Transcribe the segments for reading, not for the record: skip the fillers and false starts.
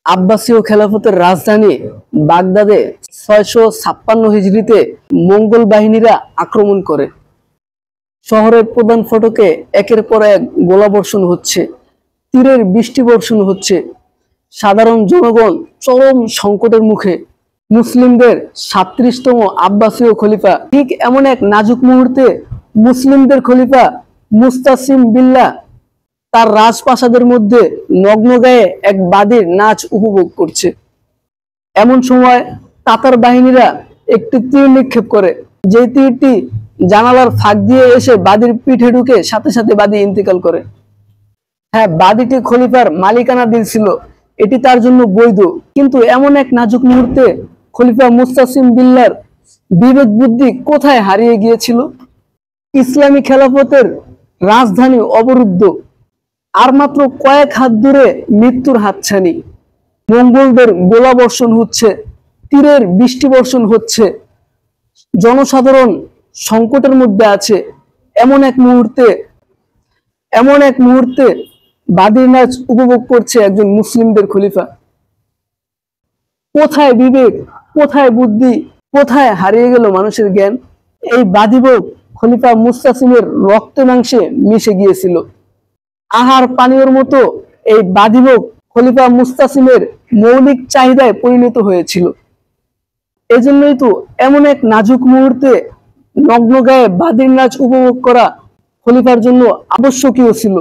আব্বাসীয় খেলাফতের রাজধানী বাগদাদে 656 হিজরিতে মঙ্গোল বাহিনীরা আক্রমণ করে। শহরের প্রধান ফটকে একের পর এক গোলাবর্ষণ হচ্ছে, তীরের বৃষ্টি বর্ষণ হচ্ছে। সাধারণ জনগণ চরম সংকটের মুখে। মুসলিমদের 37তম আব্বাসীয় খলিফা ঠিক এমন এক নাজুক মুহূর্তে মুসলিমদের খলিফা মুস্তাসিম বিল্লাহ তার রাজপ্রাসাদের মধ্যে নগ্ন গায়ে এক বাদীর নাচ উপভোগ করছে। এমন সময় তাতার বাহিনীরা একটি তীর নিক্ষেপ করে, যে তীরটি জানালার ফাঁক দিয়ে এসে বাদীর পিঠে ঢুকে সাথে সাথে বাদী ইন্তেকাল করে। হ্যাঁ, বাদীটি খলিফার মালিকানা দিয়েছিল, এটি তার জন্য বৈধ। কিন্তু এমন এক নাজুক মুহূর্তে খলিফা মুস্তাসিম বিল্লাহর বিবেক বুদ্ধি কোথায় হারিয়ে গিয়েছিল। ইসলামী খেলাফতের রাজধানী অবরুদ্ধ, আর মাত্র কয়েক হাত দূরে মৃত্যুর হাতছানি। মঙ্গোলদের গোলাবর্ষণ হচ্ছে, তীরের বৃষ্টি বর্ষণ হচ্ছে, জনসাধারণ সংকটের মধ্যে আছে। এমন এক মুহূর্তে বাদীর নাচ উপভোগ করছে একজন মুসলিমদের খলিফা। কোথায় বিবেক, কোথায় বুদ্ধি, কোথায় হারিয়ে গেল মানুষের জ্ঞান? এই বাদীভোগ খলিফা মুস্তাসিমের রক্তে মাংসে মিশে গিয়েছিল। আহার পানীয়র মতো এই বাদীভোগ খলিফা মুস্তাসিমের মৌলিক চাহিদায় পরিণত হয়েছিল। এজন্যই তো এমন এক নাজুক মুহূর্তে নগ্ন গায়ে বাদীর নাচ উপভোগ করা খলিফার জন্য আবশ্যকীয় ছিল।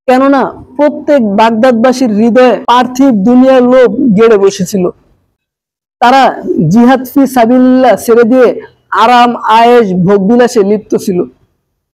কেননা প্রত্যেক বাগদাদবাসীর হৃদয়ে পার্থিব দুনিয়ার লোভ গেড়ে বসেছিল। তারা জিহাদ ফি সাবিলিল্লাহ ছেড়ে দিয়ে আরাম আয়েশ ভোগবিলাসে লিপ্ত ছিল।